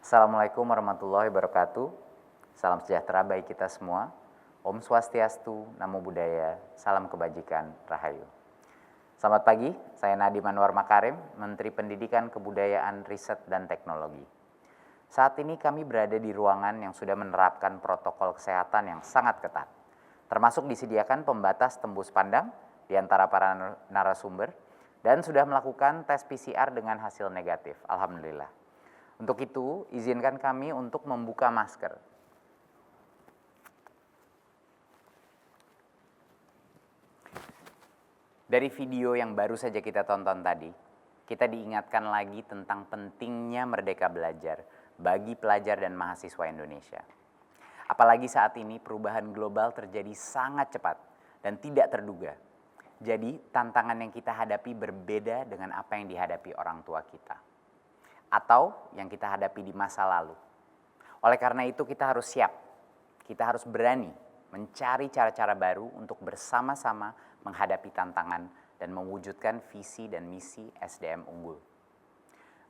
Assalamualaikum warahmatullahi wabarakatuh. Salam sejahtera bagi kita semua. Om Swastiastu, Namo Buddhaya, salam kebajikan, Rahayu. Selamat pagi, saya Nadiem Anwar Makarim, Menteri Pendidikan, Kebudayaan, Riset, dan Teknologi. Saat ini kami berada di ruangan yang sudah menerapkan protokol kesehatan yang sangat ketat, termasuk disediakan pembatas tembus pandang di antara para narasumber, dan sudah melakukan tes PCR dengan hasil negatif, Alhamdulillah. Untuk itu, izinkan kami untuk membuka masker. Dari video yang baru saja kita tonton tadi, kita diingatkan lagi tentang pentingnya merdeka belajar bagi pelajar dan mahasiswa Indonesia. Apalagi saat ini perubahan global terjadi sangat cepat dan tidak terduga. Jadi tantangan yang kita hadapi berbeda dengan apa yang dihadapi orang tua kita, atau yang kita hadapi di masa lalu. Oleh karena itu kita harus siap, kita harus berani mencari cara-cara baru untuk bersama-sama menghadapi tantangan dan mewujudkan visi dan misi SDM unggul.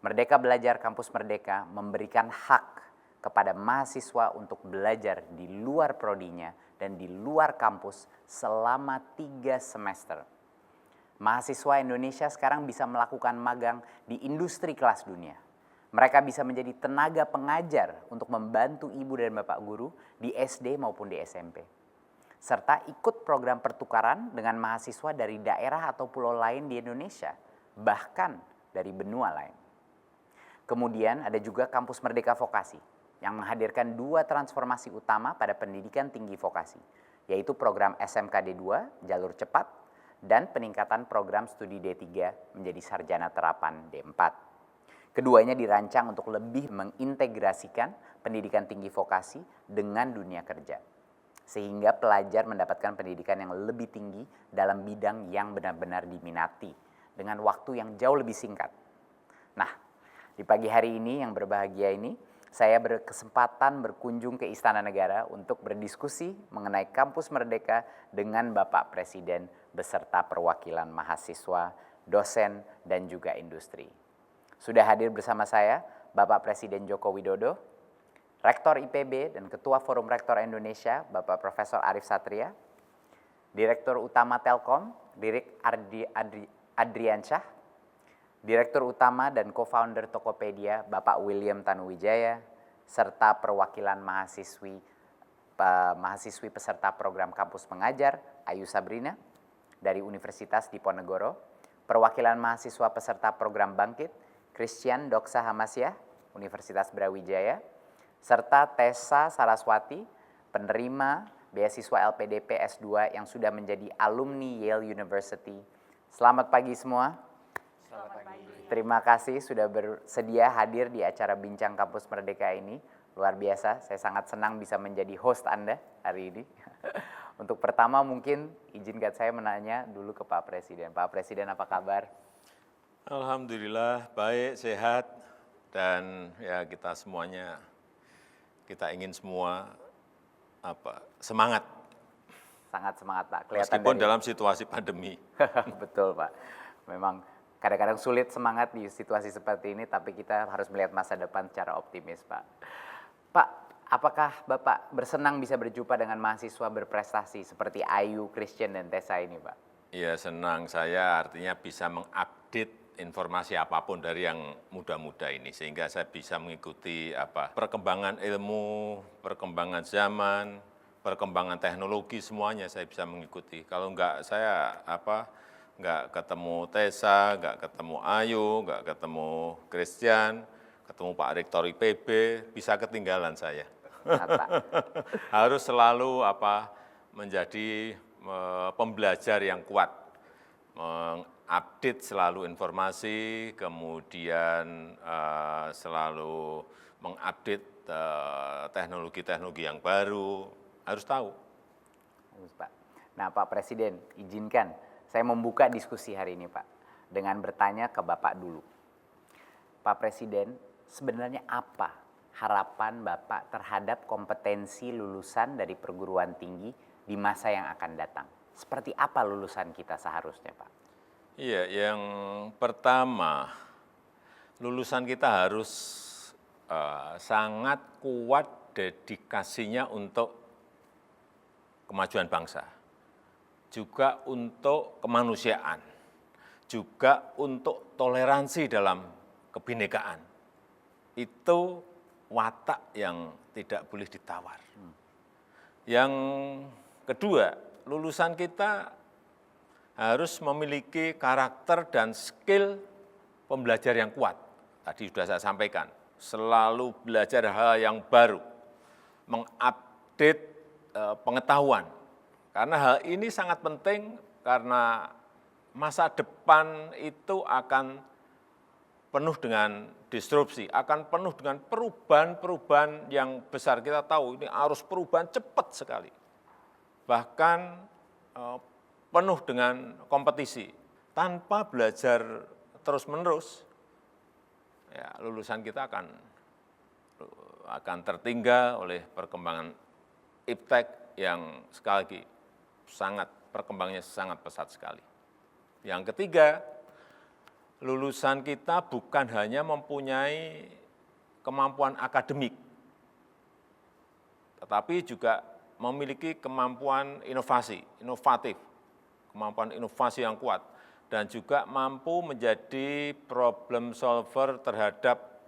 Merdeka Belajar Kampus Merdeka memberikan hak kepada mahasiswa untuk belajar di luar prodinya dan di luar kampus selama 3 semester. Mahasiswa Indonesia sekarang bisa melakukan magang di industri kelas dunia. Mereka bisa menjadi tenaga pengajar untuk membantu ibu dan bapak guru di SD maupun di SMP. Serta ikut program pertukaran dengan mahasiswa dari daerah atau pulau lain di Indonesia, bahkan dari benua lain. Kemudian ada juga Kampus Merdeka Vokasi yang menghadirkan 2 transformasi utama pada pendidikan tinggi vokasi, yaitu program SMK D2, jalur cepat, dan peningkatan program studi D3 menjadi sarjana terapan D4. Keduanya dirancang untuk lebih mengintegrasikan pendidikan tinggi vokasi dengan dunia kerja, sehingga pelajar mendapatkan pendidikan yang lebih tinggi dalam bidang yang benar-benar diminati dengan waktu yang jauh lebih singkat. Nah, di pagi hari ini yang berbahagia ini, saya berkesempatan berkunjung ke Istana Negara untuk berdiskusi mengenai Kampus Merdeka dengan Bapak Presiden beserta perwakilan mahasiswa, dosen, dan juga industri. Sudah hadir bersama saya Bapak Presiden Joko Widodo, Rektor IPB dan Ketua Forum Rektor Indonesia, Bapak Profesor Arif Satria, Direktur Utama Telkom, Dirik Adriansyah, Direktur Utama dan Co-founder Tokopedia, Bapak William Tanuwijaya, serta perwakilan mahasiswi peserta program Kampus Mengajar, Ayu Sabrina, dari Universitas Diponegoro, perwakilan mahasiswa peserta program Bangkit, Christian Doksa Hamasyah, Universitas Brawijaya, serta Tessa Saraswati, penerima beasiswa LPDP S2 yang sudah menjadi alumni Yale University. Selamat pagi semua. Terima kasih sudah bersedia hadir di acara Bincang Kampus Merdeka ini. Luar biasa, saya sangat senang bisa menjadi host Anda hari ini. Untuk pertama mungkin izinkan saya menanya dulu ke Pak Presiden. Pak Presiden, apa kabar? Alhamdulillah baik, sehat, dan ya kita semuanya, kita ingin semua semangat. Sangat semangat Pak. Kelihatan meskipun dalam situasi pandemi. Betul Pak, memang kadang-kadang sulit semangat di situasi seperti ini, tapi kita harus melihat masa depan secara optimis Pak. Pak, apakah Bapak bersenang bisa berjumpa dengan mahasiswa berprestasi seperti Ayu, Christian, dan Tessa ini Pak? Ya senang saya, artinya bisa mengupdate informasi apapun dari yang muda-muda ini, sehingga saya bisa mengikuti perkembangan ilmu, perkembangan zaman, perkembangan teknologi, semuanya saya bisa mengikuti. Kalau enggak saya nggak ketemu Tessa, nggak ketemu Ayu, nggak ketemu Christian, ketemu Pak Rektor IPB, bisa ketinggalan saya. Harus selalu menjadi pembelajar yang kuat, mengupdate selalu informasi, kemudian selalu mengupdate teknologi-teknologi yang baru, harus tahu. Pak. Nah Pak Presiden, izinkan saya membuka diskusi hari ini Pak, dengan bertanya ke Bapak dulu. Pak Presiden, sebenarnya apa harapan Bapak terhadap kompetensi lulusan dari perguruan tinggi di masa yang akan datang? Seperti apa lulusan kita seharusnya Pak? Iya, yang pertama, lulusan kita harus sangat kuat dedikasinya untuk kemajuan bangsa, juga untuk kemanusiaan, juga untuk toleransi dalam kebinekaan. Itu watak yang tidak boleh ditawar. Yang kedua, lulusan kita harus memiliki karakter dan skill pembelajar yang kuat. Tadi sudah saya sampaikan, selalu belajar hal yang baru, mengupdate pengetahuan. Karena hal ini sangat penting karena masa depan itu akan penuh dengan disrupsi, akan penuh dengan perubahan-perubahan yang besar. Kita tahu ini arus perubahan cepat sekali. Bahkan penuh dengan kompetisi. Tanpa belajar terus-menerus, ya, lulusan kita akan tertinggal oleh perkembangan iptek yang sekali lagi perkembangannya sangat pesat sekali. Yang ketiga, lulusan kita bukan hanya mempunyai kemampuan akademik, tetapi juga memiliki kemampuan inovatif, kemampuan inovasi yang kuat, dan juga mampu menjadi problem solver terhadap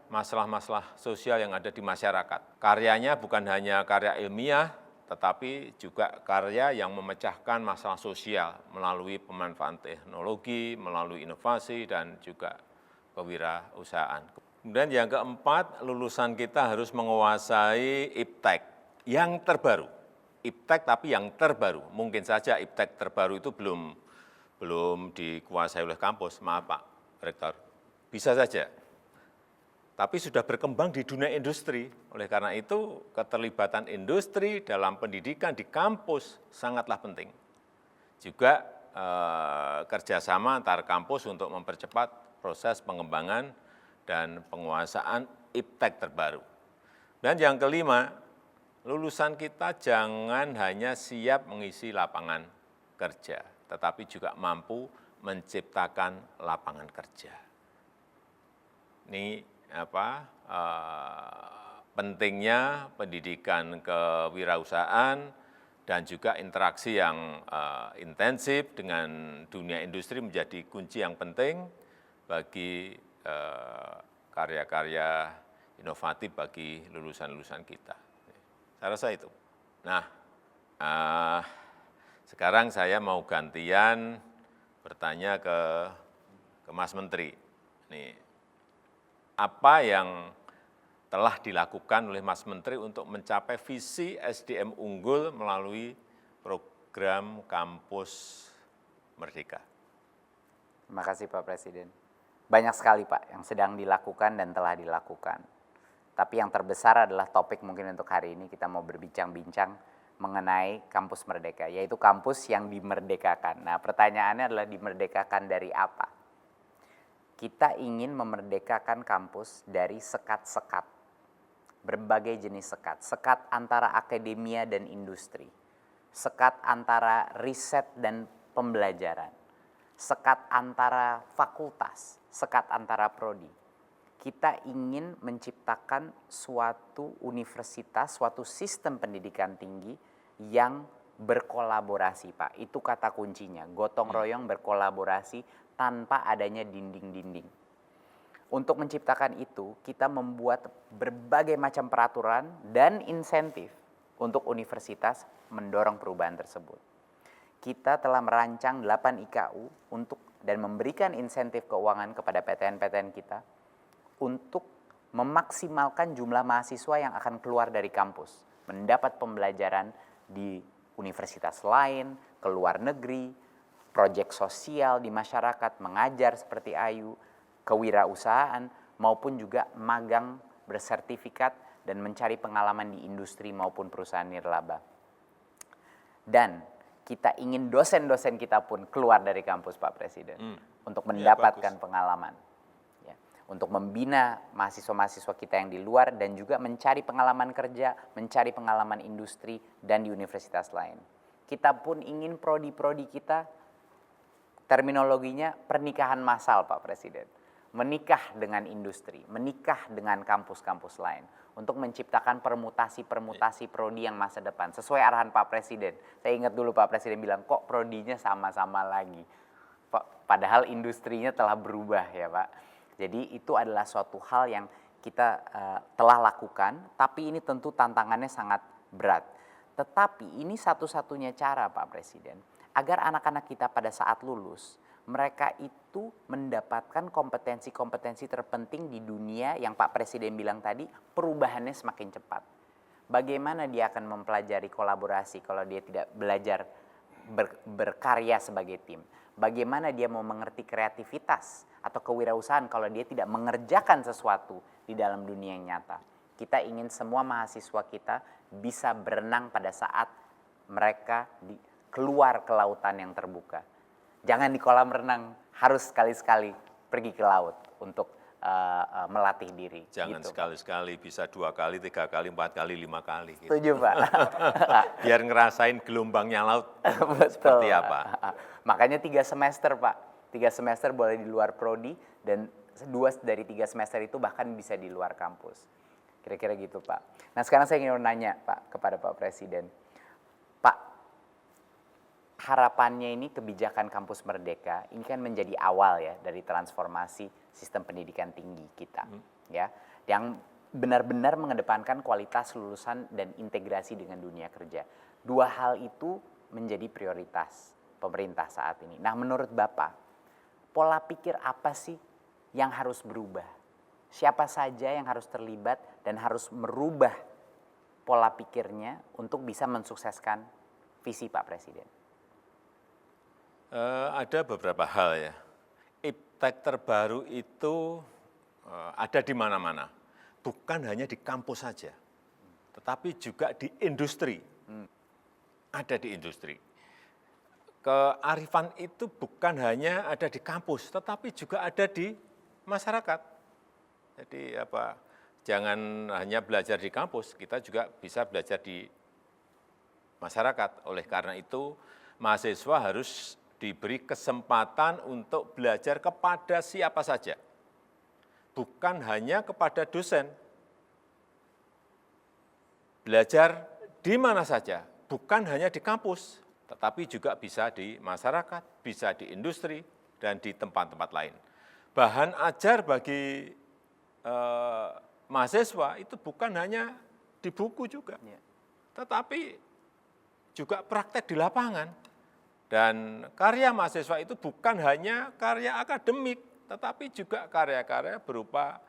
masalah-masalah sosial yang ada di masyarakat. Karyanya bukan hanya karya ilmiah, tetapi juga karya yang memecahkan masalah sosial melalui pemanfaatan teknologi, melalui inovasi, dan juga kewirausahaan. Kemudian yang keempat, lulusan kita harus menguasai iptek yang terbaru. Iptek tapi yang terbaru. Mungkin saja iptek terbaru itu belum dikuasai oleh kampus, maaf Pak Rektor. Bisa saja. Tapi sudah berkembang di dunia industri. Oleh karena itu, keterlibatan industri dalam pendidikan di kampus sangatlah penting. Juga kerjasama antar kampus untuk mempercepat proses pengembangan dan penguasaan iptek terbaru. Dan yang kelima, lulusan kita jangan hanya siap mengisi lapangan kerja, tetapi juga mampu menciptakan lapangan kerja. Ini pentingnya pendidikan kewirausahaan dan juga interaksi yang intensif dengan dunia industri menjadi kunci yang penting bagi karya-karya inovatif bagi lulusan-lulusan kita. Saya rasa itu. Nah, sekarang saya mau gantian bertanya ke Mas Menteri. Nih, apa yang telah dilakukan oleh Mas Menteri untuk mencapai visi SDM unggul melalui program Kampus Merdeka? Terima kasih Pak Presiden. Banyak sekali Pak yang sedang dilakukan dan telah dilakukan. Tapi yang terbesar adalah topik mungkin untuk hari ini kita mau berbincang-bincang mengenai Kampus Merdeka, yaitu kampus yang dimerdekakan. Nah, pertanyaannya adalah dimerdekakan dari apa? Kita ingin memerdekakan kampus dari sekat-sekat, berbagai jenis sekat, sekat antara akademia dan industri, sekat antara riset dan pembelajaran, sekat antara fakultas, sekat antara prodi. Kita ingin menciptakan suatu universitas, suatu sistem pendidikan tinggi yang berkolaborasi, Pak. Itu kata kuncinya, gotong royong berkolaborasi tanpa adanya dinding-dinding. Untuk menciptakan itu, kita membuat berbagai macam peraturan dan insentif untuk universitas mendorong perubahan tersebut. Kita telah merancang 8 IKU dan memberikan insentif keuangan kepada PTN-PTN kita untuk memaksimalkan jumlah mahasiswa yang akan keluar dari kampus, mendapat pembelajaran di universitas lain, ke luar negeri, proyek sosial di masyarakat, mengajar seperti Ayu, kewirausahaan, maupun juga magang bersertifikat dan mencari pengalaman di industri maupun perusahaan nirlaba. Dan kita ingin dosen-dosen kita pun keluar dari kampus, Pak Presiden, untuk mendapatkan pengalaman. Ya, untuk membina mahasiswa-mahasiswa kita yang di luar dan juga mencari pengalaman kerja, mencari pengalaman industri dan di universitas lain. Kita pun ingin prodi-prodi kita, terminologinya pernikahan massal, Pak Presiden. menikah dengan industri, menikah dengan kampus-kampus lain untuk menciptakan permutasi-permutasi prodi yang masa depan sesuai arahan Pak Presiden. Saya ingat dulu Pak Presiden bilang kok prodinya sama-sama lagi. Padahal industrinya telah berubah ya Pak. Jadi itu adalah suatu hal yang kita telah lakukan, tapi ini tentu tantangannya sangat berat. Tetapi ini satu-satunya cara Pak Presiden agar anak-anak kita pada saat lulus mereka itu mendapatkan kompetensi-kompetensi terpenting di dunia yang Pak Presiden bilang tadi, perubahannya semakin cepat. Bagaimana dia akan mempelajari kolaborasi kalau dia tidak belajar berkarya sebagai tim? Bagaimana dia mau mengerti kreativitas atau kewirausahaan kalau dia tidak mengerjakan sesuatu di dalam dunia yang nyata? Kita ingin semua mahasiswa kita bisa berenang pada saat mereka keluar ke lautan yang terbuka. Jangan di kolam renang, harus sekali-sekali pergi ke laut untuk melatih diri. Jangan gitu, sekali-sekali, bisa 2 kali, 3 kali, 4 kali, 5 kali. Gitu. Setuju Pak. Biar ngerasain gelombangnya laut Betul. seperti apa. Makanya 3 semester Pak, 3 semester boleh di luar prodi dan 2 dari 3 semester itu bahkan bisa di luar kampus. Kira-kira gitu Pak. Nah sekarang saya ingin nanya Pak kepada Pak Presiden. Pak, harapannya ini kebijakan Kampus Merdeka ini kan menjadi awal ya dari transformasi sistem pendidikan tinggi kita ya, yang benar-benar mengedepankan kualitas lulusan dan integrasi dengan dunia kerja. 2 hal itu menjadi prioritas pemerintah saat ini. Nah, menurut Bapak, pola pikir apa sih yang harus berubah? Siapa saja yang harus terlibat dan harus merubah pola pikirnya untuk bisa mensukseskan visi Pak Presiden? Ada beberapa hal ya. Iptek terbaru itu ada di mana-mana. Bukan hanya di kampus saja, tetapi juga di industri. Ada di industri. Kearifan itu bukan hanya ada di kampus, tetapi juga ada di masyarakat. Jadi jangan hanya belajar di kampus, kita juga bisa belajar di masyarakat. Oleh karena itu, mahasiswa harus diberi kesempatan untuk belajar kepada siapa saja, bukan hanya kepada dosen. Belajar di mana saja, bukan hanya di kampus, tetapi juga bisa di masyarakat, bisa di industri, dan di tempat-tempat lain. Bahan ajar bagi mahasiswa itu bukan hanya di buku juga, tetapi juga praktek di lapangan. Dan karya mahasiswa itu bukan hanya karya akademik, tetapi juga karya-karya berupa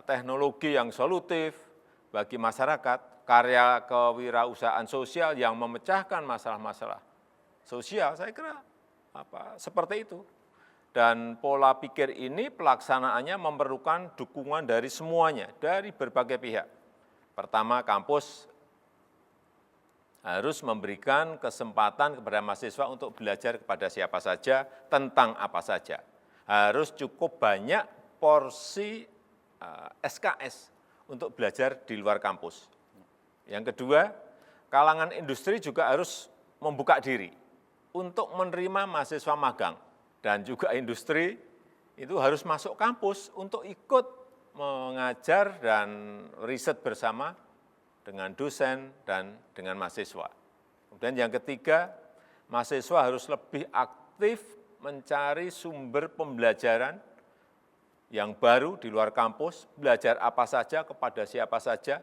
teknologi yang solutif bagi masyarakat, karya kewirausahaan sosial yang memecahkan masalah-masalah sosial, saya kira seperti itu. Dan pola pikir ini pelaksanaannya memerlukan dukungan dari semuanya, dari berbagai pihak. Pertama, kampus harus memberikan kesempatan kepada mahasiswa untuk belajar kepada siapa saja, tentang apa saja. Harus cukup banyak porsi SKS untuk belajar di luar kampus. Yang kedua, kalangan industri juga harus membuka diri untuk menerima mahasiswa magang. Dan juga industri itu harus masuk kampus untuk ikut mengajar dan riset bersama dengan dosen dan dengan mahasiswa. Kemudian yang ketiga, mahasiswa harus lebih aktif mencari sumber pembelajaran yang baru di luar kampus, belajar apa saja kepada siapa saja.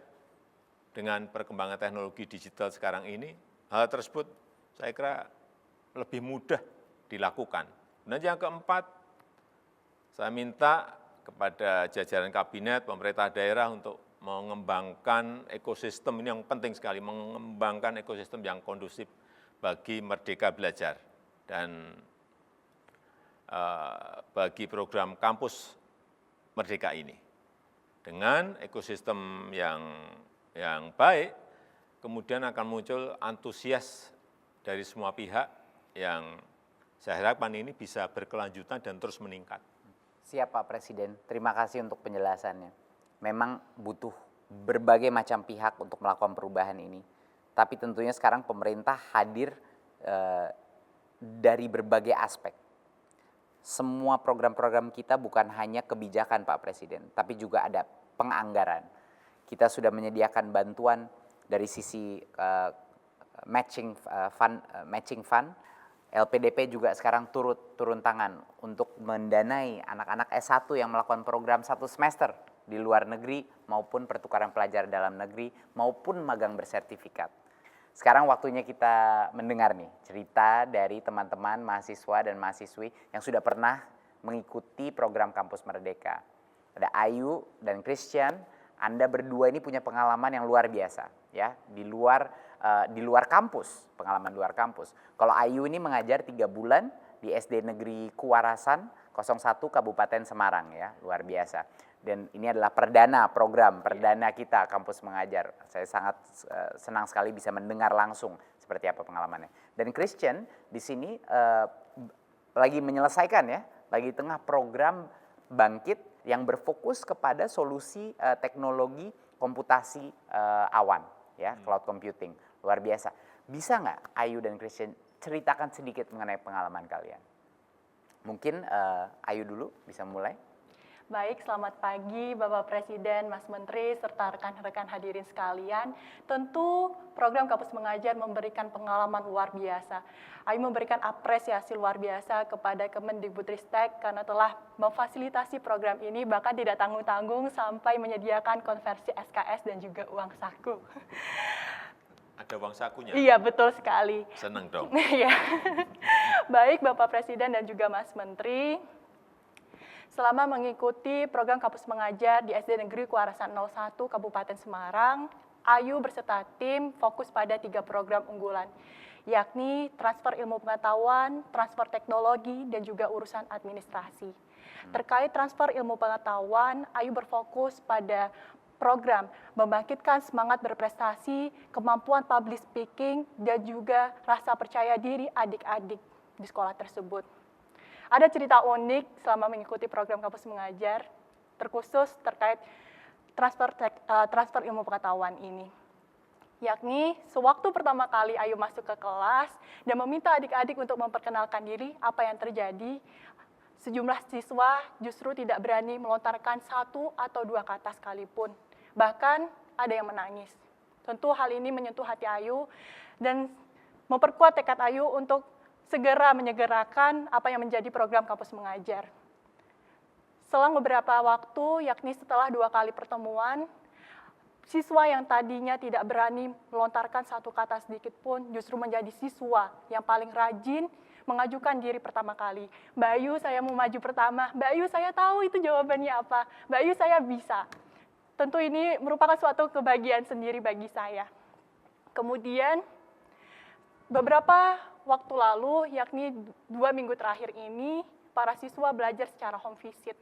Dengan perkembangan teknologi digital sekarang ini, hal tersebut saya kira lebih mudah dilakukan. Dan yang keempat, saya minta kepada jajaran kabinet, pemerintah daerah untuk mengembangkan ekosistem, ini yang penting sekali, mengembangkan ekosistem yang kondusif bagi Merdeka Belajar. Dan bagi program kampus Merdeka ini. Dengan ekosistem yang baik, kemudian akan muncul antusias dari semua pihak yang saya harapkan ini bisa berkelanjutan dan terus meningkat. Siap Pak Presiden, terima kasih untuk penjelasannya. Memang butuh berbagai macam pihak untuk melakukan perubahan ini. Tapi tentunya sekarang pemerintah hadir dari berbagai aspek. semua program-program kita bukan hanya kebijakan Pak Presiden, tapi juga ada penganggaran. Kita sudah menyediakan bantuan dari sisi matching fund. LPDP juga sekarang turun tangan untuk mendanai anak-anak S1 yang melakukan program 1 semester di luar negeri maupun pertukaran pelajar dalam negeri maupun magang bersertifikat. Sekarang waktunya kita mendengar nih cerita dari teman-teman mahasiswa dan mahasiswi yang sudah pernah mengikuti program Kampus Merdeka. Ada Ayu dan Christian, Anda berdua ini punya pengalaman yang luar biasa ya, di luar kampus, pengalaman luar kampus. Kalau Ayu ini mengajar 3 bulan di SD Negeri Kuarasan 01 Kabupaten Semarang ya, luar biasa. Dan ini adalah program perdana kita Kampus Mengajar. Saya sangat senang sekali bisa mendengar langsung seperti apa pengalamannya. Dan Christian di sini lagi menyelesaikan ya, lagi di tengah program Bangkit yang berfokus kepada solusi teknologi komputasi awan ya, cloud computing. Luar biasa. Bisa nggak Ayu dan Christian ceritakan sedikit mengenai pengalaman kalian? Mungkin Ayu dulu bisa mulai. Baik, selamat pagi Bapak Presiden, Mas Menteri, serta rekan-rekan hadirin sekalian. Tentu program Kampus Mengajar memberikan pengalaman luar biasa. Ayu memberikan apresiasi luar biasa kepada Kemendikbudristek karena telah memfasilitasi program ini, bahkan tidak tanggung-tanggung sampai menyediakan konversi SKS dan juga uang saku. Ada uang sakunya? Iya, betul sekali. Seneng dong. Iya. Baik Bapak Presiden dan juga Mas Menteri, selama mengikuti program Kampus Mengajar di SD Negeri Kuarasan 01 Kabupaten Semarang, Ayu berserta tim fokus pada 3 program unggulan, yakni transfer ilmu pengetahuan, transfer teknologi, dan juga urusan administrasi. Terkait transfer ilmu pengetahuan, Ayu berfokus pada program membangkitkan semangat berprestasi, kemampuan public speaking, dan juga rasa percaya diri adik-adik di sekolah tersebut. Ada cerita unik selama mengikuti program Kampus Mengajar, terkhusus terkait transfer ilmu pengetahuan ini. Yakni, sewaktu pertama kali Ayu masuk ke kelas dan meminta adik-adik untuk memperkenalkan diri, apa yang terjadi, sejumlah siswa justru tidak berani melontarkan 1 atau 2 kata sekalipun. Bahkan ada yang menangis. Tentu hal ini menyentuh hati Ayu dan memperkuat tekad Ayu untuk segera menyegerakan apa yang menjadi program Kampus Mengajar. Selang beberapa waktu, yakni setelah 2 kali pertemuan, siswa yang tadinya tidak berani melontarkan 1 kata sedikit pun justru menjadi siswa yang paling rajin mengajukan diri pertama kali. Mbak Ayu, saya mau maju pertama. Mbak Ayu, saya tahu itu jawabannya apa. Mbak Ayu, saya bisa. Tentu ini merupakan suatu kebahagiaan sendiri bagi saya. Kemudian, beberapa waktu lalu, yakni 2 minggu terakhir ini, para siswa belajar secara home visit.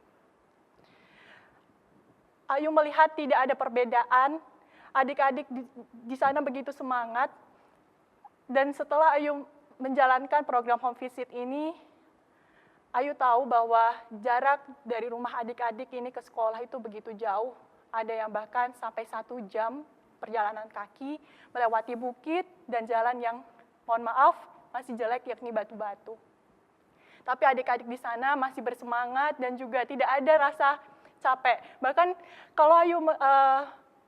Ayu melihat tidak ada perbedaan, adik-adik di sana begitu semangat, dan setelah Ayu menjalankan program home visit ini, Ayu tahu bahwa jarak dari rumah adik-adik ini ke sekolah itu begitu jauh, ada yang bahkan sampai 1 jam perjalanan kaki, melewati bukit dan jalan yang, mohon maaf, masih jelek, yakni batu-batu. Tapi adik-adik di sana masih bersemangat dan juga tidak ada rasa capek. Bahkan kalau Ayu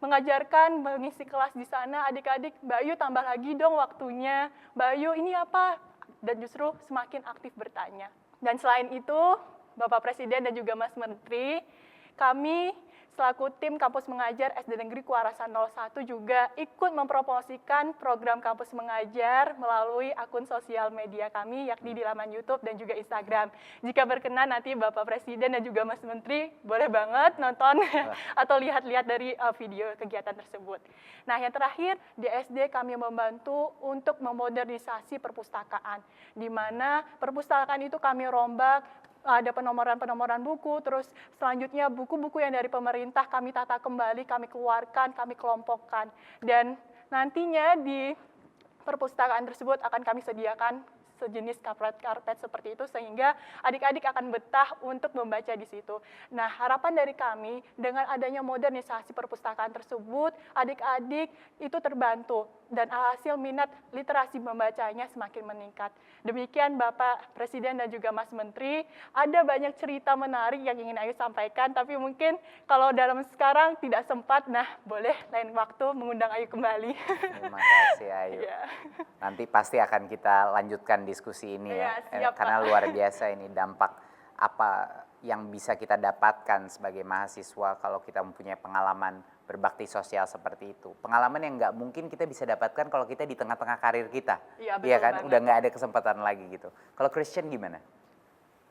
mengajarkan, mengisi kelas di sana, adik-adik, Mbak Ayu tambah lagi dong waktunya, Mbak Ayu ini apa? Dan justru semakin aktif bertanya. Dan selain itu, Bapak Presiden dan juga Mas Menteri, kami selaku tim Kampus Mengajar SD Negeri Kuarasan 01 juga ikut mempromosikan program Kampus Mengajar melalui akun sosial media kami, yakni di laman YouTube dan juga Instagram. Jika berkenan nanti Bapak Presiden dan juga Mas Menteri boleh banget nonton atau lihat-lihat dari video kegiatan tersebut. Nah, yang terakhir, di SD kami membantu untuk memodernisasi perpustakaan, di mana perpustakaan itu kami rombak, ada penomoran-penomoran buku, terus selanjutnya buku-buku yang dari pemerintah kami tata kembali, kami keluarkan, kami kelompokkan. Dan nantinya di perpustakaan tersebut akan kami sediakan sejenis karpet seperti itu sehingga adik-adik akan betah untuk membaca di situ. Nah, harapan dari kami dengan adanya modernisasi perpustakaan tersebut, adik-adik itu terbantu dan hasil minat literasi membacanya semakin meningkat. Demikian Bapak Presiden dan juga Mas Menteri, ada banyak cerita menarik yang ingin Ayu sampaikan, tapi mungkin kalau dalam sekarang tidak sempat, nah boleh lain waktu mengundang Ayu kembali. Terima kasih Ayu. Ya. Nanti pasti akan kita lanjutkan diskusi ini ya, Iya, siap, karena Pak. luar biasa ini dampak apa yang bisa kita dapatkan sebagai mahasiswa kalau kita mempunyai pengalaman berbakti sosial seperti itu. Pengalaman yang nggak mungkin kita bisa dapatkan kalau kita di tengah-tengah karir kita. Iya, betul Iya kan, banget. udah nggak ada kesempatan lagi gitu. Kalau Christian gimana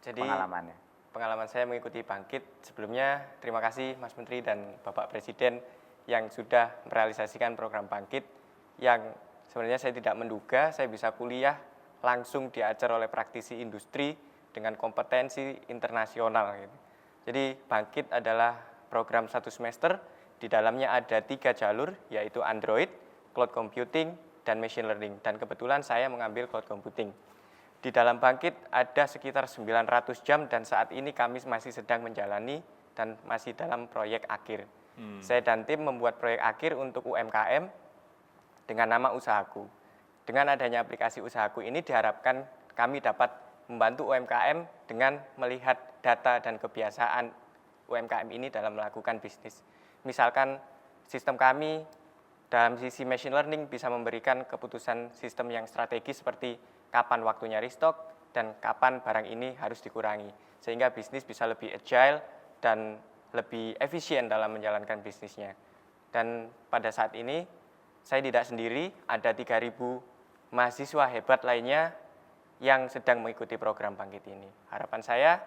Jadi pengalamannya? pengalaman saya mengikuti Bangkit sebelumnya terima kasih Mas Menteri dan Bapak Presiden yang sudah merealisasikan program Bangkit yang sebenarnya saya tidak menduga saya bisa kuliah langsung diajar oleh praktisi industri dengan kompetensi internasional. Gitu. Jadi Bangkit adalah program 1 semester, di dalamnya ada 3 jalur yaitu Android, Cloud Computing, dan Machine Learning. Dan kebetulan saya mengambil Cloud Computing. Di dalam Bangkit ada sekitar 900 jam dan saat ini kami masih sedang menjalani dan masih dalam proyek akhir. Saya dan tim membuat proyek akhir untuk UMKM dengan nama Usahaku. Dengan adanya aplikasi Usahaku ini diharapkan kami dapat membantu UMKM dengan melihat data dan kebiasaan UMKM ini dalam melakukan bisnis. Misalkan sistem kami dalam sisi machine learning bisa memberikan keputusan sistem yang strategis seperti kapan waktunya restock dan kapan barang ini harus dikurangi. Sehingga bisnis bisa lebih agile dan lebih efisien dalam menjalankan bisnisnya. Dan pada saat ini saya tidak sendiri, ada 3.000 mahasiswa hebat lainnya yang sedang mengikuti program Bangkit ini. Harapan saya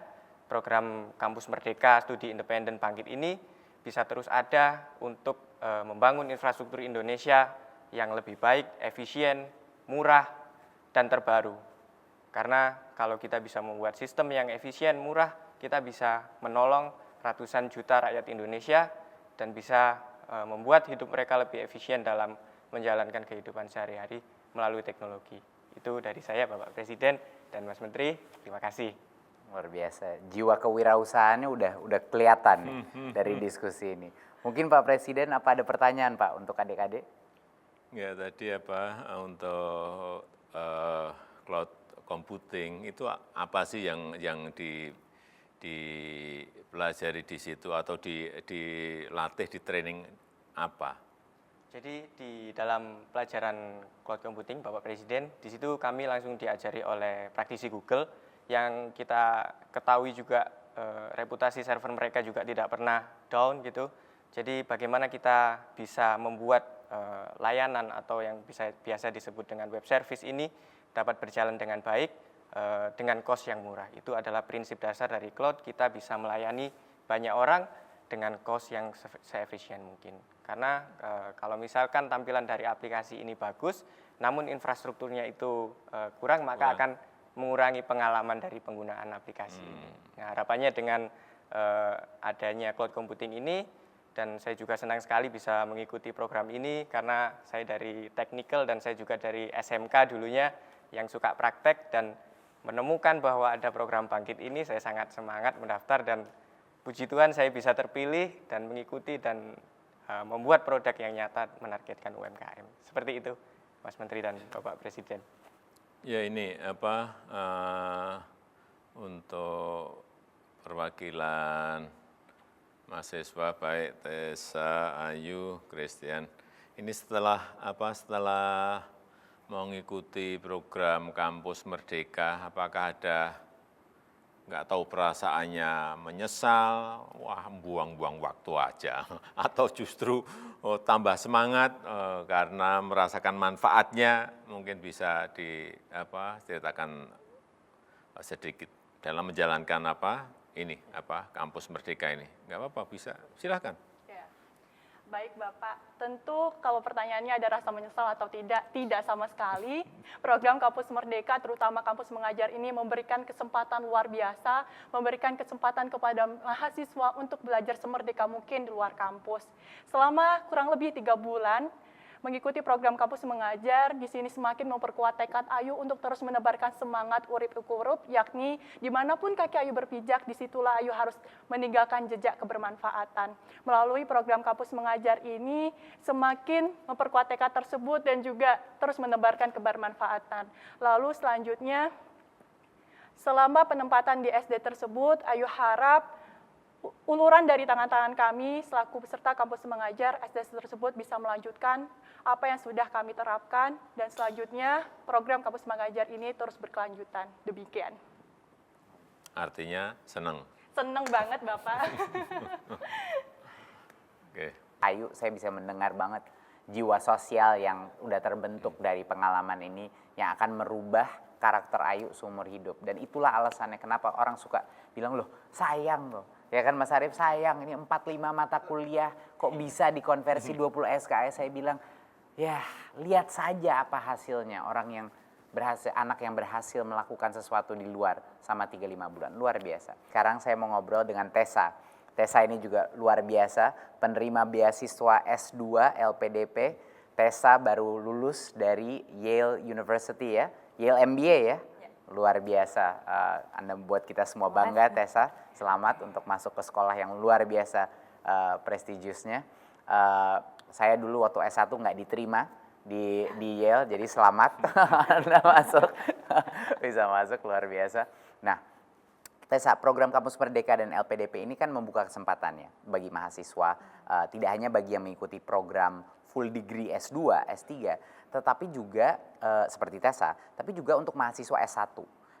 program Kampus Merdeka Studi Independen Bangkit ini bisa terus ada untuk membangun infrastruktur Indonesia yang lebih baik, efisien, murah, dan terbaru. Karena kalau kita bisa membuat sistem yang efisien, murah, kita bisa menolong ratusan juta rakyat Indonesia dan bisa membuat hidup mereka lebih efisien dalam menjalankan kehidupan sehari-hari melalui teknologi. Itu dari saya, Bapak Presiden dan Mas Menteri. Terima kasih. Luar biasa, jiwa kewirausahaannya udah kelihatan nih dari diskusi ini. Mungkin Pak Presiden apa ada pertanyaan Pak untuk adik-adik? Ya tadi untuk cloud computing itu apa sih yang dipelajari di situ atau dilatih di training apa? Jadi di dalam pelajaran cloud computing Bapak Presiden, di situ kami langsung diajari oleh praktisi Google yang kita ketahui juga reputasi server mereka juga tidak pernah down gitu. Jadi bagaimana kita bisa membuat layanan atau yang biasa disebut dengan web service ini dapat berjalan dengan baik dengan cost yang murah. Itu adalah prinsip dasar dari cloud, kita bisa melayani banyak orang dengan cost yang seefisien mungkin. Karena kalau misalkan tampilan dari aplikasi ini bagus, namun infrastrukturnya itu kurang, maka akan mengurangi pengalaman dari penggunaan aplikasi ini. Nah, harapannya dengan adanya cloud computing ini, dan saya juga senang sekali bisa mengikuti program ini karena saya dari teknikal dan saya juga dari SMK dulunya yang suka praktek dan menemukan bahwa ada program Bangkit ini, saya sangat semangat mendaftar dan puji Tuhan saya bisa terpilih dan mengikuti dan membuat produk yang nyata menargetkan UMKM. Seperti itu, Mas Menteri dan Bapak Presiden. Ya ini untuk perwakilan mahasiswa baik Tessa, Ayu, Christian. Ini setelah mengikuti program Kampus Merdeka, apakah ada nggak tahu perasaannya menyesal, wah buang-buang waktu aja, atau justru tambah semangat karena merasakan manfaatnya, mungkin bisa diceritakan sedikit dalam menjalankan Kampus Merdeka ini. Nggak apa-apa, bisa, silakan. Ya. Baik Bapak, tentu kalau pertanyaannya ada rasa menyesal atau tidak sama sekali. Program Kampus Merdeka, terutama kampus mengajar ini memberikan kesempatan luar biasa, memberikan kesempatan kepada mahasiswa untuk belajar semerdeka mungkin di luar kampus. Selama kurang lebih 3 bulan, mengikuti program kampus mengajar di sini semakin memperkuat tekad Ayu untuk terus menebarkan semangat urip ukurup, yakni dimanapun kaki Ayu berpijak, disitulah Ayu harus meninggalkan jejak kebermanfaatan. Melalui program kampus mengajar ini semakin memperkuat tekad tersebut dan juga terus menebarkan kebermanfaatan. Lalu selanjutnya, selama penempatan di SD tersebut, Ayu harap uluran dari tangan-tangan kami selaku peserta kampus mengajar SD tersebut bisa melanjutkan apa yang sudah kami terapkan, dan selanjutnya program kampus mengajar ini terus berkelanjutan. Demikian. Artinya senang. Seneng banget Bapak. Oke. Ayu, saya bisa mendengar banget jiwa sosial yang udah terbentuk dari pengalaman ini yang akan merubah karakter Ayu seumur hidup. Dan itulah alasannya kenapa orang suka bilang, loh sayang loh. Ya kan Mas Arief, sayang ini 4-5 mata kuliah kok bisa dikonversi 20 SKS. Saya bilang, ya lihat saja apa hasilnya orang yang berhasil, anak yang berhasil melakukan sesuatu di luar sama 3-5 bulan. Luar biasa. Sekarang saya mau ngobrol dengan Tessa. Tessa ini juga luar biasa, penerima beasiswa S2 LPDP. Tessa baru lulus dari Yale University ya, Yale MBA ya. Luar biasa, Anda membuat kita semua bangga Tessa. Selamat untuk masuk ke sekolah yang luar biasa prestigiusnya. Saya dulu waktu S1 nggak diterima di Yale, jadi selamat Anda masuk, bisa masuk, luar biasa. Nah, Tessa, program Kampus Merdeka dan LPDP ini kan membuka kesempatannya bagi mahasiswa, tidak hanya bagi yang mengikuti program full degree S2, S3, tetapi juga seperti Tessa, tapi juga untuk mahasiswa S1.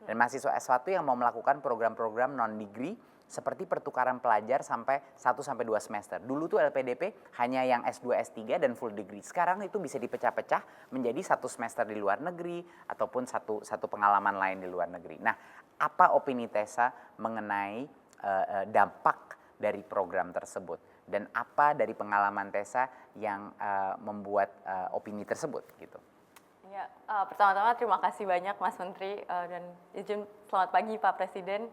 Dan mahasiswa S1 yang mau melakukan program-program non-degree seperti pertukaran pelajar sampai 1-2 semester. Dulu tuh LPDP hanya yang S2, S3 dan full degree. Sekarang itu bisa dipecah-pecah menjadi 1 semester di luar negeri ataupun satu pengalaman lain di luar negeri. Nah, apa opini Tessa mengenai dampak dari program tersebut? Dan apa dari pengalaman Tessa yang membuat opini tersebut gitu? Ya, pertama-tama terima kasih banyak Mas Menteri dan izin selamat pagi Pak Presiden.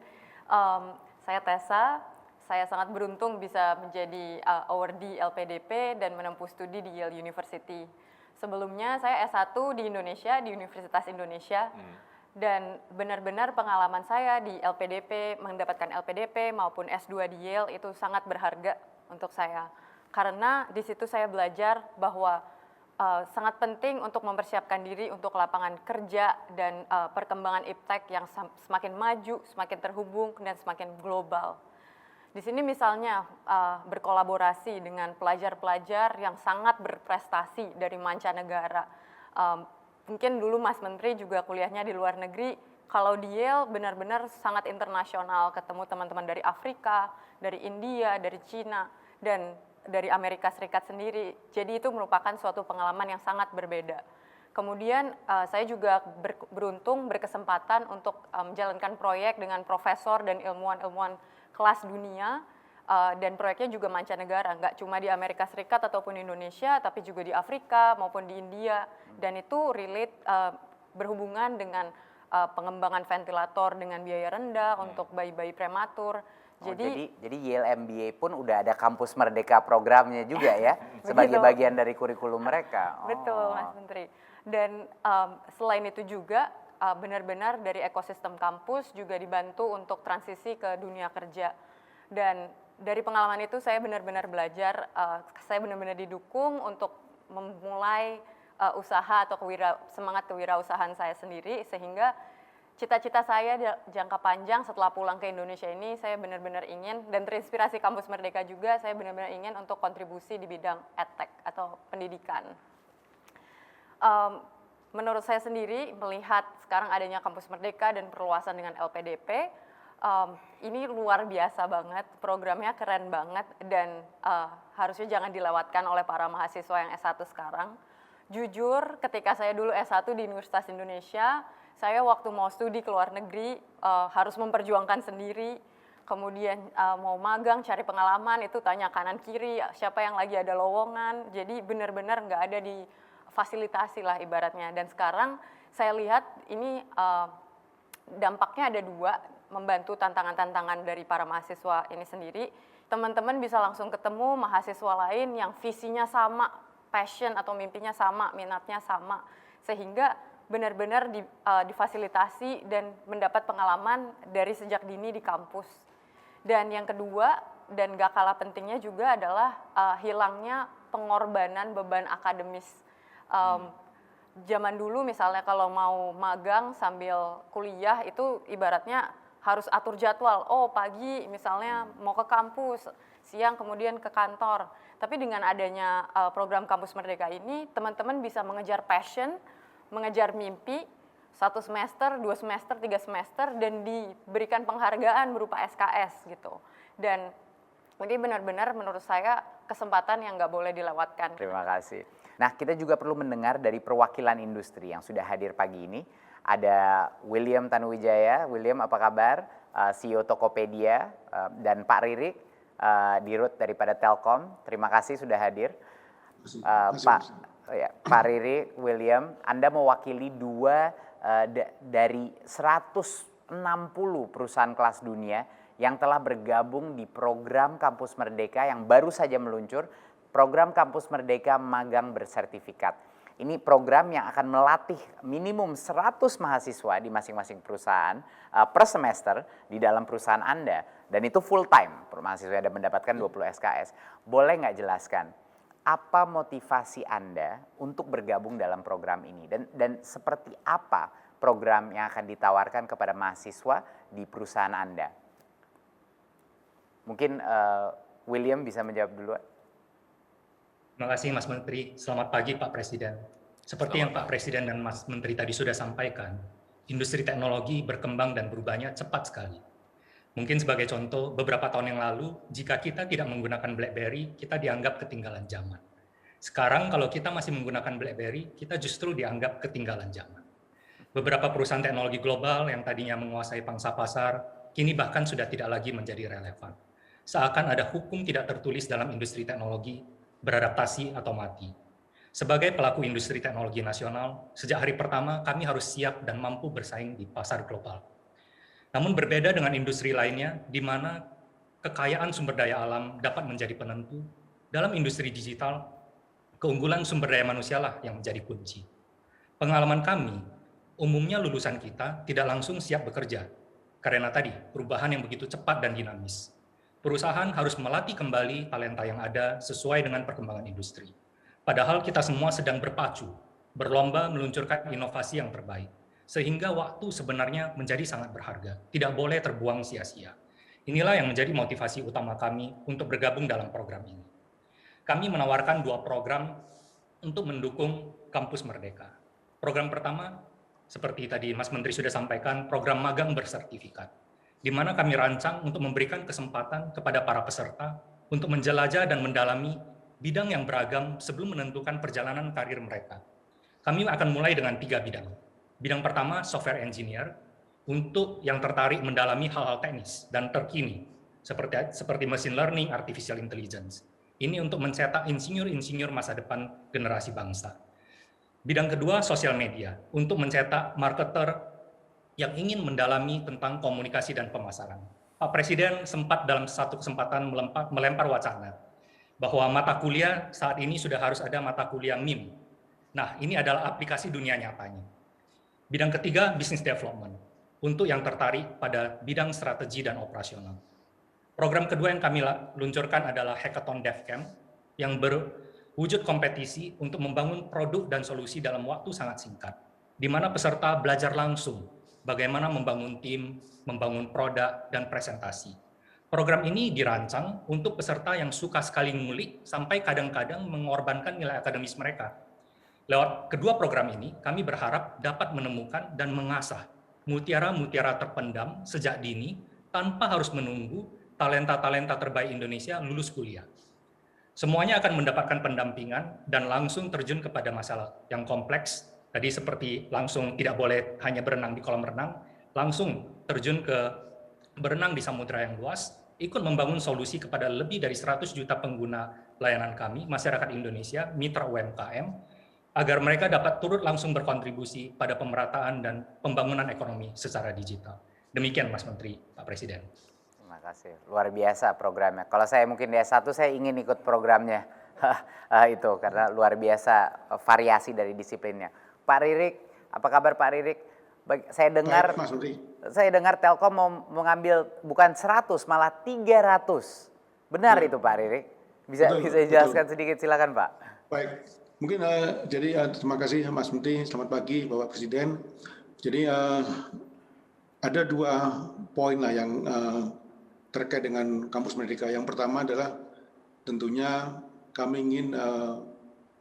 Saya Tessa, saya sangat beruntung bisa menjadi awardee LPDP dan menempuh studi di Yale University. Sebelumnya saya S1 di Indonesia, di Universitas Indonesia. Dan benar-benar pengalaman saya di LPDP, mendapatkan LPDP maupun S2 di Yale itu sangat berharga untuk saya. Karena di situ saya belajar bahwa sangat penting untuk mempersiapkan diri untuk lapangan kerja dan perkembangan iptek yang semakin maju, semakin terhubung, dan semakin global. Di sini misalnya berkolaborasi dengan pelajar-pelajar yang sangat berprestasi dari mancanegara. Mungkin dulu Mas Menteri juga kuliahnya di luar negeri. Kalau di Yale benar-benar sangat internasional, ketemu teman-teman dari Afrika, dari India, dari Cina, dan dari Amerika Serikat sendiri. Jadi itu merupakan suatu pengalaman yang sangat berbeda. Kemudian saya juga beruntung berkesempatan untuk menjalankan proyek dengan profesor dan ilmuwan-ilmuwan kelas dunia, dan proyeknya juga mancanegara, nggak cuma di Amerika Serikat ataupun Indonesia, tapi juga di Afrika maupun di India. Dan itu relate berhubungan dengan pengembangan ventilator dengan biaya rendah untuk bayi-bayi prematur. Jadi Yale MBA pun udah ada kampus Merdeka programnya juga ya, sebagai bagian dari kurikulum mereka. Betul Mas Menteri. Dan selain itu juga benar-benar dari ekosistem kampus juga dibantu untuk transisi ke dunia kerja. Dan dari pengalaman itu saya benar-benar belajar, saya benar-benar didukung untuk memulai usaha atau semangat kewirausahaan saya sendiri, sehingga cita-cita saya jangka panjang setelah pulang ke Indonesia ini, saya benar-benar ingin, dan terinspirasi Kampus Merdeka juga, saya benar-benar ingin untuk kontribusi di bidang edtech atau pendidikan. Menurut saya sendiri, melihat sekarang adanya Kampus Merdeka dan perluasan dengan LPDP, ini luar biasa banget, programnya keren banget, dan harusnya jangan dilewatkan oleh para mahasiswa yang S1 sekarang. Jujur, ketika saya dulu S1 di Universitas Indonesia, saya waktu mau studi ke luar negeri harus memperjuangkan sendiri, kemudian mau magang, cari pengalaman, itu tanya kanan kiri, siapa yang lagi ada lowongan, jadi benar-benar nggak ada di fasilitasi lah ibaratnya. Dan sekarang saya lihat ini dampaknya ada dua, membantu tantangan-tantangan dari para mahasiswa ini sendiri. Teman-teman bisa langsung ketemu mahasiswa lain yang visinya sama, passion atau mimpinya sama, minatnya sama, sehingga benar-benar difasilitasi dan mendapat pengalaman dari sejak dini di kampus. Dan yang kedua, dan gak kalah pentingnya juga adalah hilangnya pengorbanan beban akademis. Zaman dulu misalnya kalau mau magang sambil kuliah itu ibaratnya harus atur jadwal. Oh, pagi misalnya mau ke kampus, siang kemudian ke kantor. Tapi dengan adanya program Kampus Merdeka ini, teman-teman bisa mengejar passion, mengejar mimpi, 1 semester, 2 semester, 3 semester, dan diberikan penghargaan berupa SKS gitu. Dan ini benar-benar menurut saya kesempatan yang nggak boleh dilewatkan. Terima kasih. Nah, kita juga perlu mendengar dari perwakilan industri yang sudah hadir pagi ini. Ada William Tanuwijaya. William, apa kabar? CEO Tokopedia, dan Pak Ririk, Dirut daripada Telkom. Terima kasih sudah hadir. Pak Ririk, William, Anda mewakili dari 160 perusahaan kelas dunia yang telah bergabung di program Kampus Merdeka yang baru saja meluncur, program Kampus Merdeka Magang Bersertifikat. Ini program yang akan melatih minimum 100 mahasiswa di masing-masing perusahaan per semester di dalam perusahaan Anda. Dan itu full time, mahasiswa Anda mendapatkan 20 SKS. Boleh nggak jelaskan, apa motivasi Anda untuk bergabung dalam program ini? Dan seperti apa program yang akan ditawarkan kepada mahasiswa di perusahaan Anda? Mungkin William bisa menjawab dulu. Terima kasih Mas Menteri. Selamat pagi Pak Presiden. Seperti yang Pak Presiden dan Mas Menteri tadi sudah sampaikan, industri teknologi berkembang dan berubahnya cepat sekali. Mungkin sebagai contoh, beberapa tahun yang lalu, jika kita tidak menggunakan BlackBerry, kita dianggap ketinggalan zaman. Sekarang kalau kita masih menggunakan BlackBerry, kita justru dianggap ketinggalan zaman. Beberapa perusahaan teknologi global yang tadinya menguasai pangsa pasar, kini bahkan sudah tidak lagi menjadi relevan. Seakan ada hukum tidak tertulis dalam industri teknologi, beradaptasi atau mati. Sebagai pelaku industri teknologi nasional, sejak hari pertama kami harus siap dan mampu bersaing di pasar global. Namun berbeda dengan industri lainnya, di mana kekayaan sumber daya alam dapat menjadi penentu, dalam industri digital, keunggulan sumber daya manusialah yang menjadi kunci. Pengalaman kami, umumnya lulusan kita tidak langsung siap bekerja, karena tadi perubahan yang begitu cepat dan dinamis. Perusahaan harus melatih kembali talenta yang ada sesuai dengan perkembangan industri. Padahal kita semua sedang berpacu, berlomba meluncurkan inovasi yang terbaik. Sehingga waktu sebenarnya menjadi sangat berharga, tidak boleh terbuang sia-sia. Inilah yang menjadi motivasi utama kami untuk bergabung dalam program ini. Kami menawarkan 2 program untuk mendukung Kampus Merdeka. Program pertama, seperti tadi Mas Menteri sudah sampaikan, program magang bersertifikat, di mana kami rancang untuk memberikan kesempatan kepada para peserta untuk menjelajah dan mendalami bidang yang beragam sebelum menentukan perjalanan karir mereka. Kami akan mulai dengan 3 bidang. Bidang pertama, software engineer, untuk yang tertarik mendalami hal-hal teknis dan terkini, seperti machine learning, artificial intelligence. Ini untuk mencetak insinyur-insinyur masa depan generasi bangsa. Bidang kedua, sosial media, untuk mencetak marketer yang ingin mendalami tentang komunikasi dan pemasaran. Pak Presiden sempat dalam satu kesempatan melempar wacana bahwa mata kuliah saat ini sudah harus ada mata kuliah MIM. Nah, ini adalah aplikasi dunia nyatanya. Bidang ketiga, business development, untuk yang tertarik pada bidang strategi dan operasional. Program kedua yang kami luncurkan adalah Hackathon DevCamp, yang berwujud kompetisi untuk membangun produk dan solusi dalam waktu sangat singkat, di mana peserta belajar langsung bagaimana membangun tim, membangun produk, dan presentasi. Program ini dirancang untuk peserta yang suka sekali ngulik sampai kadang-kadang mengorbankan nilai akademis mereka. Lewat kedua program ini, kami berharap dapat menemukan dan mengasah mutiara-mutiara terpendam sejak dini tanpa harus menunggu talenta-talenta terbaik Indonesia lulus kuliah. Semuanya akan mendapatkan pendampingan dan langsung terjun kepada masalah yang kompleks. Tadi seperti langsung tidak boleh hanya berenang di kolam renang, langsung terjun ke berenang di samudera yang luas, ikut membangun solusi kepada lebih dari 100 juta pengguna layanan kami, masyarakat Indonesia, mitra UMKM, agar mereka dapat turut langsung berkontribusi pada pemerataan dan pembangunan ekonomi secara digital. Demikian Mas Menteri, Pak Presiden. Terima kasih, luar biasa programnya. Kalau saya mungkin di S1, saya ingin ikut programnya Itu karena luar biasa variasi dari disiplinnya. Pak Ririk, apa kabar Pak Ririk? Saya dengar Baik, Mas Menteri. saya dengar Telkom mau mengambil bukan 100 malah 300. Benar itu Pak Ririk? Bisa dijelaskan sedikit, silakan Pak. Baik, mungkin jadi terima kasih Mas Menteri, selamat pagi Bapak Presiden. Jadi ada 2 poin lah yang terkait dengan Kampus Merdeka. Yang pertama adalah tentunya kami ingin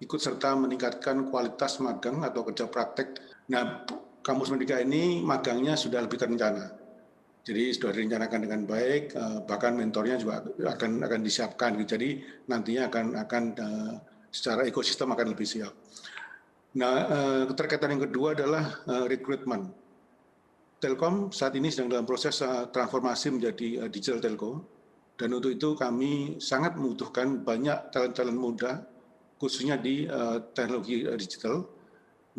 ikut serta meningkatkan kualitas magang atau kerja praktek. Nah, Kampus Merdeka ini magangnya sudah lebih terencana. Jadi sudah direncanakan dengan baik, bahkan mentornya juga akan disiapkan. Jadi nantinya akan secara ekosistem akan lebih siap. Nah, keterkaitan yang kedua adalah rekrutmen. Telkom saat ini sedang dalam proses transformasi menjadi digital telco, dan untuk itu kami sangat membutuhkan banyak talent-talent muda, khususnya di teknologi digital.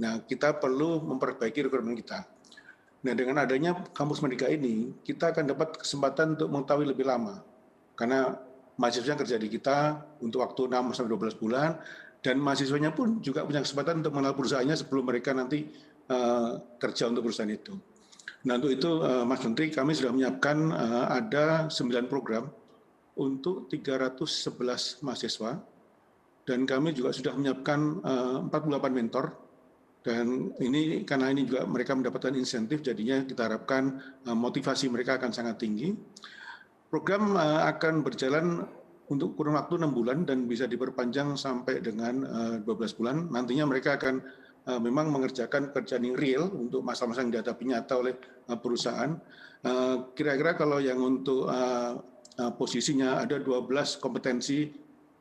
Nah, kita perlu memperbaiki rekrutmen kita. Nah, dengan adanya Kampus Merdeka ini, kita akan dapat kesempatan untuk mengetahui lebih lama. Karena mahasiswa kerja di kita untuk waktu 6-12 bulan, dan mahasiswanya pun juga punya kesempatan untuk mengenal perusahaannya sebelum mereka nanti kerja untuk perusahaan itu. Nah, untuk itu Mas Menteri, kami sudah menyiapkan ada 9 program untuk 311 mahasiswa, dan kami juga sudah menyiapkan 48 mentor. Dan ini karena ini juga mereka mendapatkan insentif, jadinya kita harapkan motivasi mereka akan sangat tinggi. Program akan berjalan untuk kurun waktu 6 bulan dan bisa diperpanjang sampai dengan 12 bulan. Nantinya mereka akan memang mengerjakan pekerjaan yang real untuk masalah-masalah yang dihadapi nyata oleh perusahaan. Kira-kira kalau yang untuk posisinya ada 12 kompetensi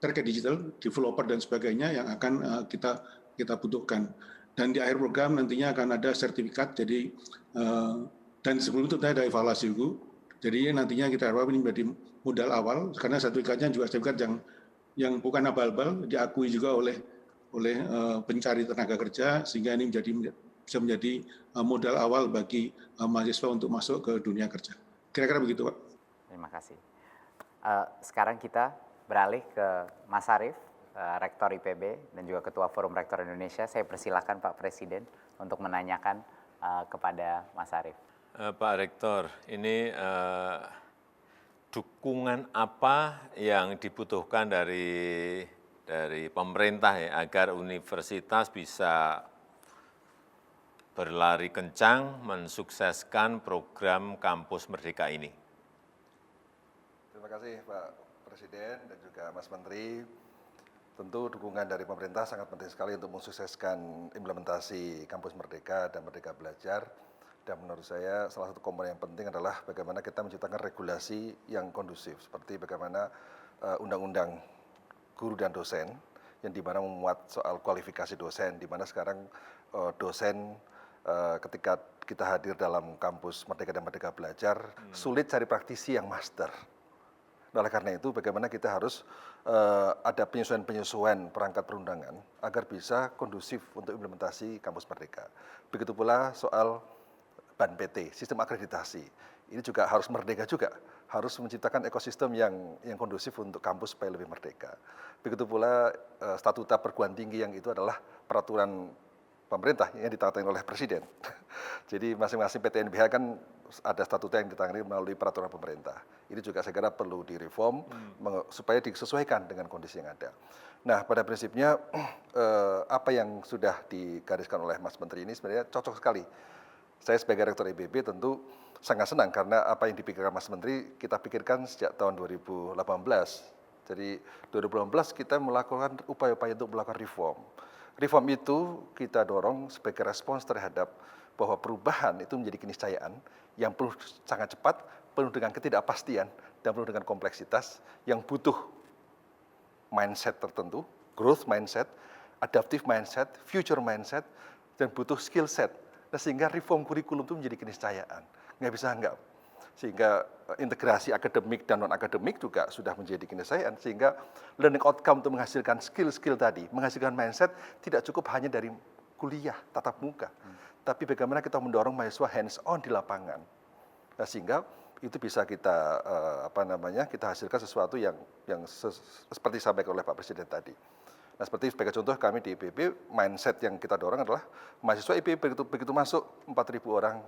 terkait digital, developer dan sebagainya yang akan kita butuhkan. Dan di akhir program nantinya akan ada sertifikat, jadi dan sebelum itu ada evaluasi dulu. Jadi nantinya kita harap ini menjadi modal awal, karena sertifikatnya juga sertifikat yang bukan abal-abal, diakui juga oleh pencari tenaga kerja, sehingga ini bisa menjadi modal awal bagi mahasiswa untuk masuk ke dunia kerja. Kira-kira begitu, Pak. Terima kasih. Sekarang kita beralih ke Mas Arief, Rektor IPB dan juga Ketua Forum Rektor Indonesia. Saya persilakan Pak Presiden untuk menanyakan kepada Mas Arief. Pak Rektor, ini dukungan apa yang dibutuhkan dari pemerintah ya, agar universitas bisa berlari kencang mensukseskan program Kampus Merdeka ini? Terima kasih Pak Presiden dan juga Mas Menteri. Tentu dukungan dari pemerintah sangat penting sekali untuk mensukseskan implementasi Kampus Merdeka dan Merdeka Belajar. Dan menurut saya salah satu komponen yang penting adalah bagaimana kita menciptakan regulasi yang kondusif, seperti bagaimana undang-undang guru dan dosen, yang dimana memuat soal kualifikasi dosen, di mana sekarang dosen ketika kita hadir dalam Kampus Merdeka dan Merdeka Belajar, sulit cari praktisi yang master. Nah, oleh karena itu bagaimana kita harus ada penyesuaian perangkat perundangan agar bisa kondusif untuk implementasi Kampus Merdeka. Begitu pula soal BAN PT, sistem akreditasi. Ini juga harus merdeka juga, harus menciptakan ekosistem yang kondusif untuk kampus supaya lebih merdeka. Begitu pula statuta perguruan tinggi yang itu adalah peraturan pemerintah yang ditangani oleh Presiden. Jadi masing-masing PTNBH kan ada statuta yang ditangani melalui peraturan pemerintah. Ini juga saya kira perlu direform supaya disesuaikan dengan kondisi yang ada. Nah, pada prinsipnya apa yang sudah digariskan oleh Mas Menteri ini sebenarnya cocok sekali. Saya sebagai Rektor IPB tentu sangat senang karena apa yang dipikirkan Mas Menteri kita pikirkan sejak tahun 2018. Jadi 2018 kita melakukan upaya-upaya untuk melakukan reform. Reform itu kita dorong sebagai respons terhadap bahwa perubahan itu menjadi keniscayaan yang perlu sangat cepat, penuh dengan ketidakpastian, dan penuh dengan kompleksitas yang butuh mindset tertentu, growth mindset, adaptive mindset, future mindset, dan butuh skill set. Nah, sehingga reform kurikulum itu menjadi keniscayaan. Nggak bisa enggak. Sehingga integrasi akademik dan non-akademik juga sudah menjadi keniscayaan. Sehingga learning outcome untuk menghasilkan skill-skill tadi, menghasilkan mindset tidak cukup hanya dari kuliah, tatap muka. Tapi bagaimana kita mendorong mahasiswa hands-on di lapangan. Nah, sehingga itu bisa kita kita hasilkan sesuatu yang seperti disampaikan oleh Pak Presiden tadi. Nah, seperti sebagai contoh kami di IPB, mindset yang kita dorong adalah mahasiswa IPB begitu masuk 4.000 orang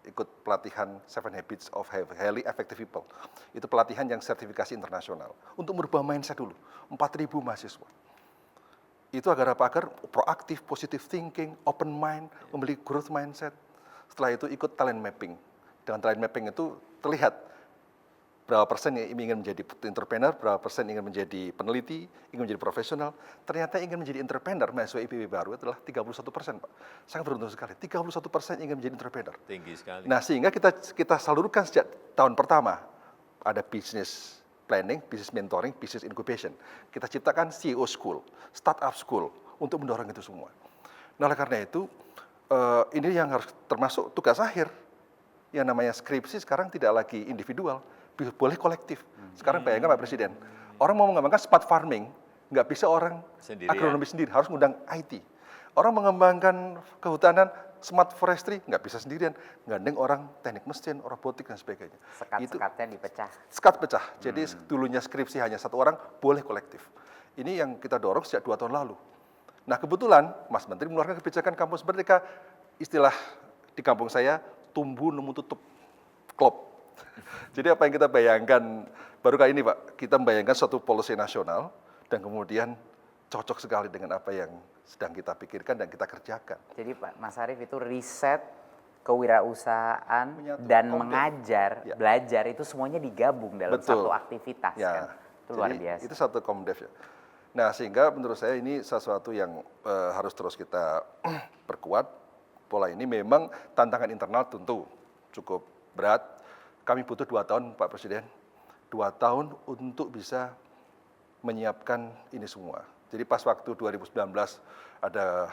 ikut pelatihan 7 Habits of Highly Effective People. Itu pelatihan yang sertifikasi internasional untuk merubah mindset dulu. 4.000 mahasiswa. Itu agar apa? Agar proaktif, positive thinking, open mind, memiliki growth mindset. Setelah itu ikut talent mapping. Dengan talent mapping itu terlihat berapa persen yang ingin menjadi entrepreneur, berapa persen ingin menjadi peneliti, ingin menjadi profesional. Ternyata ingin menjadi entrepreneur, mahasiswa IPB baru adalah 31%, Pak. Sangat beruntung sekali, 31% ingin menjadi entrepreneur. Tinggi sekali. Nah, sehingga kita salurkan sejak tahun pertama, ada business planning, business mentoring, business incubation. Kita ciptakan CEO School, Startup School, untuk mendorong itu semua. Nah, oleh karena itu, ini yang harus termasuk tugas akhir. Yang namanya skripsi sekarang tidak lagi individual, boleh kolektif. Sekarang bayangkan Pak Presiden, orang mau mengembangkan smart farming, nggak bisa orang agronomi sendiri, harus mengundang IT. Orang mengembangkan kehutanan, smart forestry, nggak bisa sendirian, gandeng orang teknik mesin, robotik, dan sebagainya. Sekat-sekatnya dipecah. Sekat pecah, jadi dulunya skripsi hanya satu orang, boleh kolektif. Ini yang kita dorong sejak 2 tahun lalu. Nah, kebetulan Mas Menteri mengeluarkan kebijakan Kampus Merdeka, istilah di kampung saya, tumbuh nemu tutup, klop. Jadi apa yang kita bayangkan, baru kali ini Pak, kita membayangkan suatu policy nasional, dan kemudian cocok sekali dengan apa yang sedang kita pikirkan dan kita kerjakan. Jadi Pak Mas Arief itu riset, kewirausahaan, Menyatu, dan komplek. mengajar, Ya. belajar itu semuanya digabung dalam Betul. satu aktivitas Ya, kan. Itu luar jadi biasa. itu satu komdev ya. Nah, sehingga menurut saya ini sesuatu yang harus terus kita perkuat. Pola ini memang tantangan internal tentu cukup berat. Kami butuh 2 tahun Pak Presiden, 2 tahun untuk bisa menyiapkan ini semua. Jadi pas waktu 2019 ada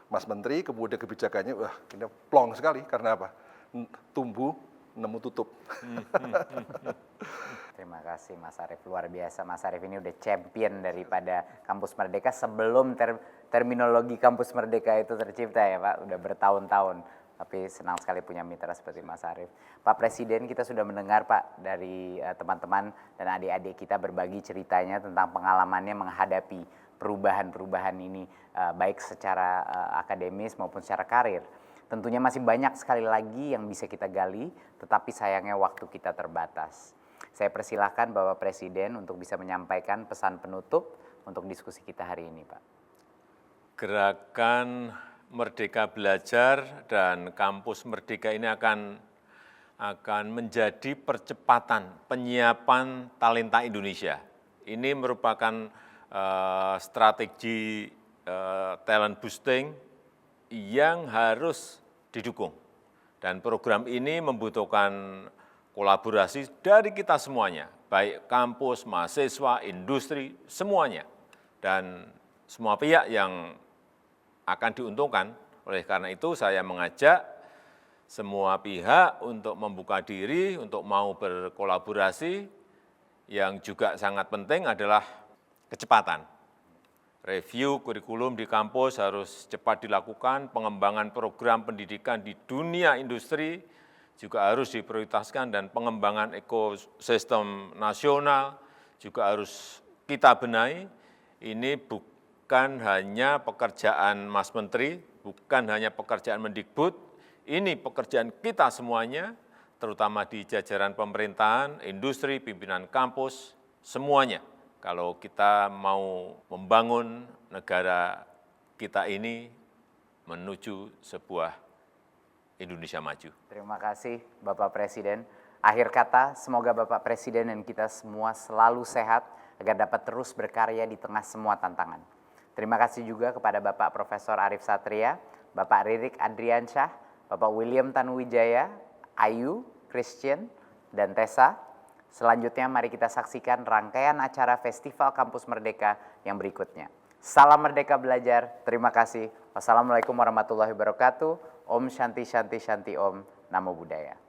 Mas Menteri, kemudian kebijakannya, wah ini plong sekali, karena apa? Tumbuh, nemu tutup. Terima kasih Mas Arief, luar biasa. Mas Arief ini udah champion daripada Kampus Merdeka sebelum terminologi Kampus Merdeka itu tercipta ya Pak, udah bertahun-tahun. Tapi senang sekali punya mitra seperti Mas Arief. Pak Presiden, kita sudah mendengar Pak dari teman-teman dan adik-adik kita berbagi ceritanya tentang pengalamannya menghadapi perubahan-perubahan ini, baik secara akademis maupun secara karir. Tentunya masih banyak sekali lagi yang bisa kita gali, tetapi sayangnya waktu kita terbatas. Saya persilahkan Bapak Presiden untuk bisa menyampaikan pesan penutup untuk diskusi kita hari ini, Pak. Gerakan Merdeka Belajar dan Kampus Merdeka ini akan menjadi percepatan penyiapan talenta Indonesia. Ini merupakan strategi talent boosting yang harus didukung. Dan program ini membutuhkan kolaborasi dari kita semuanya, baik kampus, mahasiswa, industri, semuanya. Dan semua pihak yang akan diuntungkan. Oleh karena itu saya mengajak semua pihak untuk membuka diri, untuk mau berkolaborasi. Yang juga sangat penting adalah kecepatan. Review kurikulum di kampus harus cepat dilakukan, pengembangan program pendidikan di dunia industri juga harus diprioritaskan, dan pengembangan ekosistem nasional juga harus kita benahi. Ini bukan hanya pekerjaan Mas Menteri, bukan hanya pekerjaan Mendikbud, ini pekerjaan kita semuanya, terutama di jajaran pemerintahan, industri, pimpinan kampus, semuanya. Kalau kita mau membangun negara kita ini menuju sebuah Indonesia maju. Terima kasih Bapak Presiden. Akhir kata, semoga Bapak Presiden dan kita semua selalu sehat agar dapat terus berkarya di tengah semua tantangan. Terima kasih juga kepada Bapak Profesor Arief Satria, Bapak Ririk Adriansyah, Bapak William Tanuwijaya, Ayu, Christian, dan Tessa. Selanjutnya mari kita saksikan rangkaian acara Festival Kampus Merdeka yang berikutnya. Salam Merdeka Belajar, terima kasih. Wassalamualaikum warahmatullahi wabarakatuh. Om Shanti Shanti Shanti Om, Namo Buddhaya.